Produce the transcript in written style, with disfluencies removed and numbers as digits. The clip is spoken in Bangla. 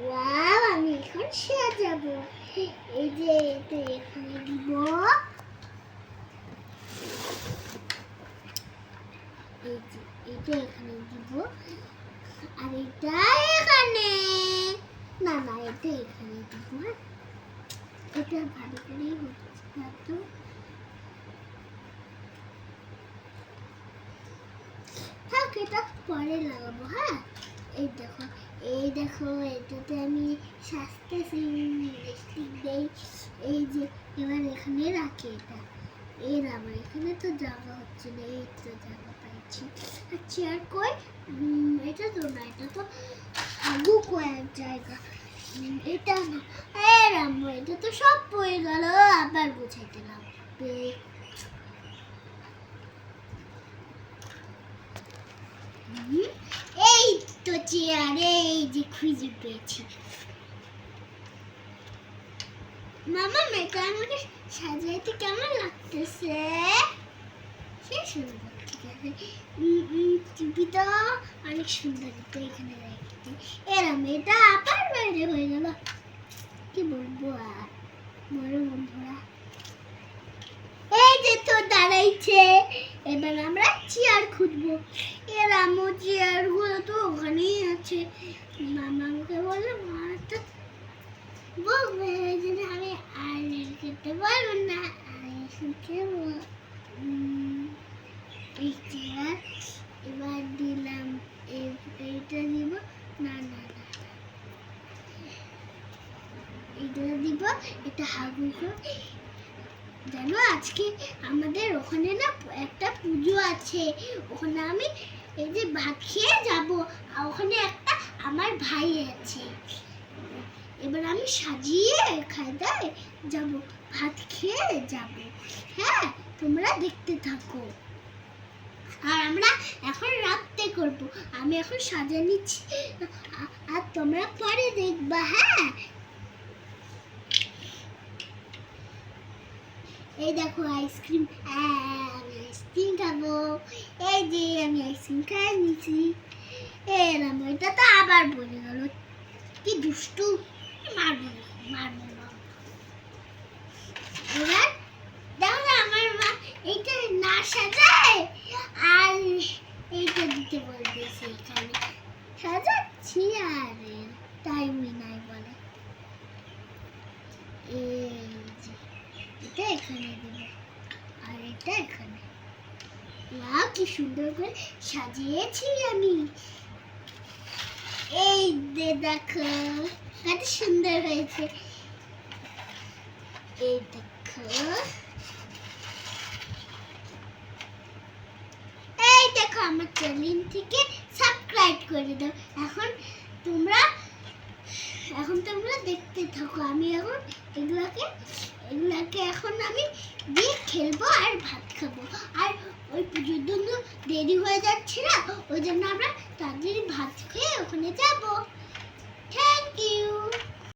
ওয়াও, আমি এখন সাজাবো। এই যে এটা এখানে দিব, এই যে এটা এখানে দিব, আর এটা এখানে, না না এটা এখানে দিব। এটা ভালো করেই হচ্ছে না তো। থাক, এটা পরে লাগাবো। হ্যাঁ, এই দেখো এটাতে আমি সাজতেছি, লিপস্টিক দেই। এই যে এবার এখানে রাখি এটা। এর আমার এখানে তো জায়গা হচ্ছে না, এই তো জায়গা পাইছি। আর চেয়ার কই? এটা তো না, এটা তো আগু কয়েক জায়গা। এটা না, এটা তো সব পড়ে গেল, আবার গুছাইতে লাগবে। এই তো চেয়ারে, এই যে খুঁজে পেয়েছি। মামা, এটা আমাকে সাজাইতে কেমন লাগতেছে? সে সুন্দর, ঠিক আছে। টুপিটা অনেক সুন্দর, এখানে রাখতে। এরম এটা আবার বাইরে হয়ে গেল, কি বলবো আর। বড় বন্ধুরা, এই যে তো দাঁড়াইছে। এবার আমরা চেয়ার খুঁজবো। এরম চেয়ার গুলো তো ওখানেই আছে। মামাকে বললাম তো বলবে যে আমি আর খেতে পারবো না। এই চেয়ার এবার দিলাম, এইটা দিব, না না না এটা দিব, এটা হাগুলো। জানো, আজকে আমাদের ওখানে না একটা পুজো আছে। ওখানে আমি এই যে ভাত খেয়ে যাব, আর ওখানে একটা আমার ভাই আছে। এবার আমি সাজিয়ে খাইতে যাব, ভাত খেয়ে যাব। হ্যাঁ, তোমরা দেখতে থাকো। আর আমরা এখন রাতে করব। আমি এখন সাজিয়ে নিচ্ছি, আর তোমরা পরে দেখবা। হ্যাঁ, এই দেখো আইসক্রিম, আমি আইসক্রিম খাবো। এই যে আমি আইসক্রিম খাই নিছি। এরম এটা তো আবার বলে গেল, কি দুষ্টু। মারবো মারবো না। এবার দেখো না, আমার মা এইটা না সাজায় আর এইটা দিতে বলতেছে। এখানে সাজাচ্ছি আর টাইমই নাই বলে। এই যে এটা এখানে দিব, আর এটা এখানে। ওয়াও, কি সুন্দর করে সাজিয়েছি আমি। এই দেখো কত সুন্দর হয়েছে। এই দেখো, এই দেখো আমার চ্যানেলটিকে সাবস্ক্রাইব করে দাও। এখন তোমরা দেখতে থাকো। আমি এখন এগুলাকে এখন আমি দিয়ে খেলবো আর ভাত খাবো। আর ওই পুজোর জন্য দেরি হয়ে যাচ্ছে না, ওই জন্য আমরা তাড়াতাড়ি ভাত খেয়ে ওখানে যাবো। Thank you.